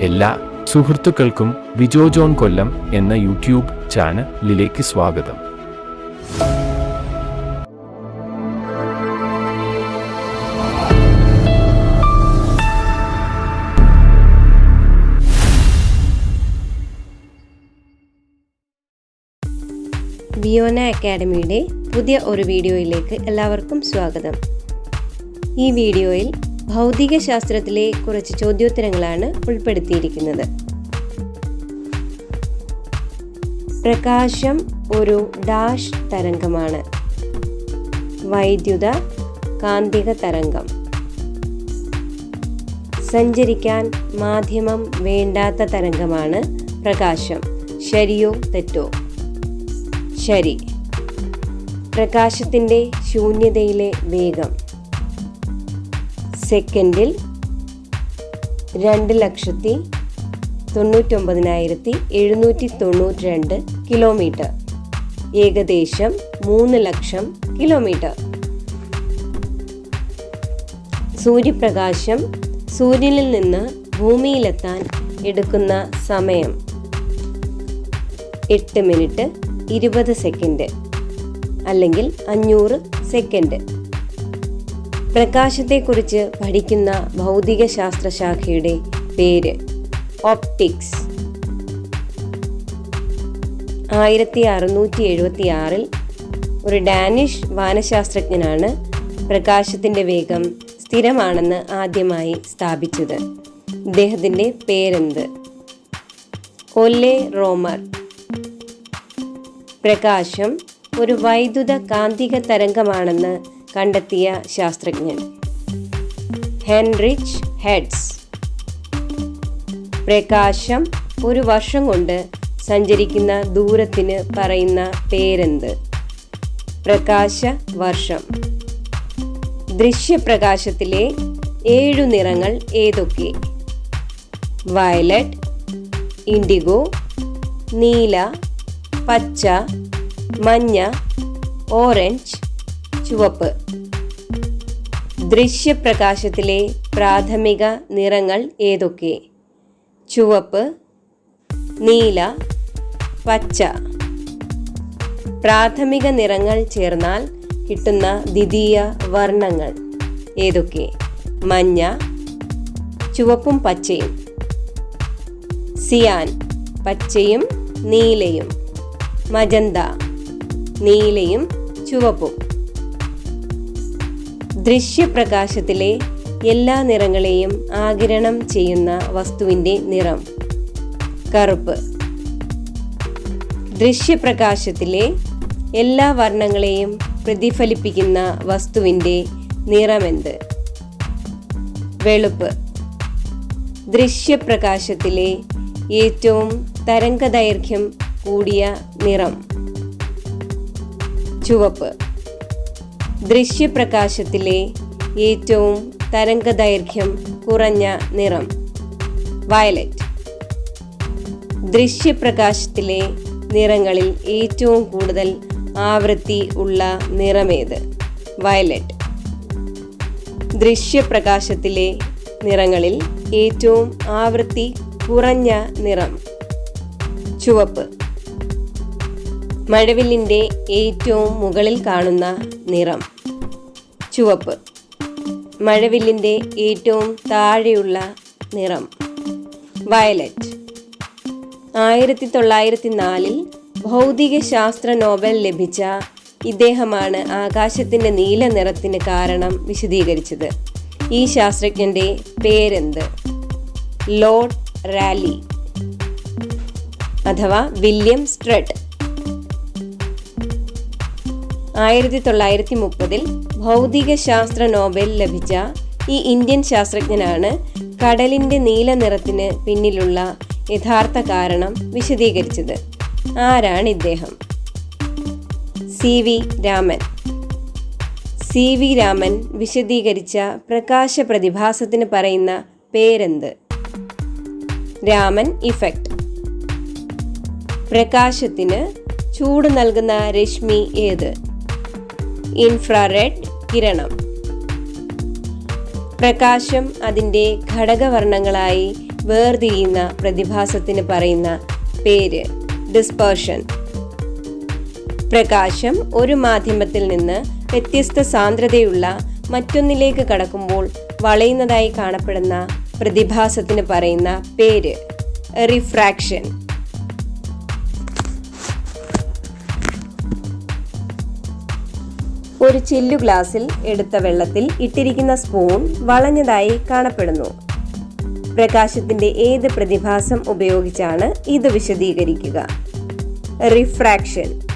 എല്ലാ സുഹൃത്തുക്കൾക്കും വിജോ ജോൺ കൊല്ലം എന്ന യൂട്യൂബ് ചാനലിലേക്ക് സ്വാഗതം. വിയോന അക്കാഡമിയുടെ പുതിയ ഒരു വീഡിയോയിലേക്ക് എല്ലാവർക്കും സ്വാഗതം. ഈ വീഡിയോയിൽ ഭൗതിക ശാസ്ത്രത്തിലെ കുറച്ച് ചോദ്യോത്തരങ്ങളാണ് ഉൾപ്പെടുത്തിയിരിക്കുന്നത്. പ്രകാശം ഒരു ഡാഷ് തരംഗമാണ്. വൈദ്യുത കാന്തിക തരംഗം. സഞ്ചരിക്കാൻ മാധ്യമം വേണ്ടാത്ത തരംഗമാണ് പ്രകാശം. ശരിയോ തെറ്റോ? ശരി. പ്രകാശത്തിൻ്റെ ശൂന്യതയിലെ വേഗം സെക്കൻഡിൽ 2,99,792 കിലോമീറ്റർ, ഏകദേശം 3 ലക്ഷം കിലോമീറ്റർ. സൂര്യപ്രകാശം സൂര്യനിൽ നിന്ന് ഭൂമിയിലെത്താൻ എടുക്കുന്ന സമയം 8 മിനിറ്റ് 20 സെക്കൻഡ് അല്ലെങ്കിൽ 500 സെക്കൻഡ്. പ്രകാശത്തെക്കുറിച്ച് പഠിക്കുന്ന ഭൗതിക ശാസ്ത്രശാഖയുടെ പേര് ഓപ്റ്റിക്സ്. 1676 ഒരു ഡാനിഷ് വാനശാസ്ത്രജ്ഞനാണ് പ്രകാശത്തിൻ്റെ വേഗം സ്ഥിരമാണെന്ന് ആദ്യമായി സ്ഥാപിച്ചത്. ഇദ്ദേഹത്തിൻ്റെ പേരെന്ത്? ഒല്ലെ റോമർ. പ്രകാശം ഒരു വൈദ്യുത കാന്തിക തരംഗമാണെന്ന് കണ്ടെത്തിയ ശാസ്ത്രജ്ഞൻ ഹെൻറിച്ച് ഹെഡ്സ്. പ്രകാശം ഒരു വർഷം കൊണ്ട് സഞ്ചരിക്കുന്ന ദൂരത്തിന് പറയുന്ന പേരെന്ത്? പ്രകാശ വർഷം. ദൃശ്യപ്രകാശത്തിലെ 7 നിറങ്ങൾ ഏതൊക്കെ? വയലറ്റ്, ഇൻഡിഗോ, നീല, പച്ച, മഞ്ഞ, ഓറഞ്ച്, ചുവപ്പ്. ദൃശ്യപ്രകാശത്തിലെ പ്രാഥമിക നിറങ്ങൾ ഏതൊക്കെ? ചുവപ്പ്, നീല, പച്ച. പ്രാഥമിക നിറങ്ങൾ ചേർന്നാൽ കിട്ടുന്ന ദ്വിതീയ വർണ്ണങ്ങൾ ഏതൊക്കെ? മഞ്ഞ, ചുവപ്പും പച്ചയും. സിയാൻ, പച്ചയും നീലയും. മജന്ത, നീലയും ചുവപ്പും. ദൃശ്യപ്രകാശത്തിലെ എല്ലാ നിറങ്ങളെയും ആഗിരണം ചെയ്യുന്ന വസ്തുവിൻ്റെ നിറം കറുപ്പ്. ദൃശ്യപ്രകാശത്തിലെ എല്ലാ വർണ്ണങ്ങളെയും പ്രതിഫലിപ്പിക്കുന്ന വസ്തുവിൻ്റെ നിറമെന്ത്? വെളുപ്പ്. ദൃശ്യപ്രകാശത്തിലെ ഏറ്റവും തരംഗദൈർഘ്യം കൂടിയ നിറം ചുവപ്പ്. ദൃശ്യപ്രകാശത്തിലെ ഏറ്റവും തരംഗദൈർഘ്യം കുറഞ്ഞ നിറം വയലറ്റ്. ദൃശ്യപ്രകാശത്തിലെ നിറങ്ങളിൽ ഏറ്റവും കൂടുതൽ ആവൃത്തി ഉള്ള നിറമേത്? വയലറ്റ്. ദൃശ്യപ്രകാശത്തിലെ നിറങ്ങളിൽ ഏറ്റവും ആവൃത്തി കുറഞ്ഞ നിറം ചുവപ്പ്. മഴവില്ലിൻ്റെ ഏറ്റവും മുകളിൽ കാണുന്ന നിറം ചുവപ്പ്. മഴവില്ലിൻ്റെ ഏറ്റവും താഴെയുള്ള നിറം വയലറ്റ്. 1904 ഭൗതിക ശാസ്ത്ര നോബൽ ലഭിച്ച ഇദ്ദേഹമാണ് ആകാശത്തിൻ്റെ നീല നിറത്തിന് കാരണം വിശദീകരിച്ചത്. ഈ ശാസ്ത്രജ്ഞൻ്റെ പേരെന്ത്? ലോർഡ് റാലി അഥവാ വില്യം സ്ട്രട്ട്. 1930 ഭൗതിക ശാസ്ത്ര നോബൽ ലഭിച്ച ഈ ഇന്ത്യൻ ശാസ്ത്രജ്ഞനാണ് കടലിൻ്റെ നീല നിറത്തിന് പിന്നിലുള്ള യഥാർത്ഥ കാരണം വിശദീകരിച്ചത്. ആരാണ് ഇദ്ദേഹം? CV രാമൻ. CV രാമൻ വിശദീകരിച്ച പ്രകാശ പ്രതിഭാസത്തിന് പറയുന്ന പേരെന്ത്? രാമൻ ഇഫക്റ്റ്. പ്രകാശത്തിന് ചൂട് നൽകുന്ന രശ്മി ഏത്? ഇൻഫ്രാറെഡ് കിരണം. പ്രകാശം അതിൻ്റെ ഘടകവർണ്ണങ്ങളായി വേർതിരിയുന്ന പ്രതിഭാസത്തിന് പറയുന്ന പേര് ഡിസ്പെർഷൻ. പ്രകാശം ഒരു മാധ്യമത്തിൽ നിന്ന് വ്യത്യസ്ത സാന്ദ്രതയുള്ള മറ്റൊന്നിലേക്ക് കടക്കുമ്പോൾ വളയുന്നതായി കാണപ്പെടുന്ന പ്രതിഭാസത്തിന് പറയുന്ന പേര് റിഫ്രാക്ഷൻ. ഒരു ചില്ലു ഗ്ലാസ്സിൽ എടുത്ത വെള്ളത്തിൽ ഇട്ടിരിക്കുന്ന സ്പൂൺ വളഞ്ഞതായി കാണപ്പെടുന്നു. പ്രകാശത്തിന്റെ ഏത് പ്രതിഭാസം ഉപയോഗിച്ചാണ് ഇത് വിശദീകരിക്കുക? റിഫ്രാക്ഷൻ.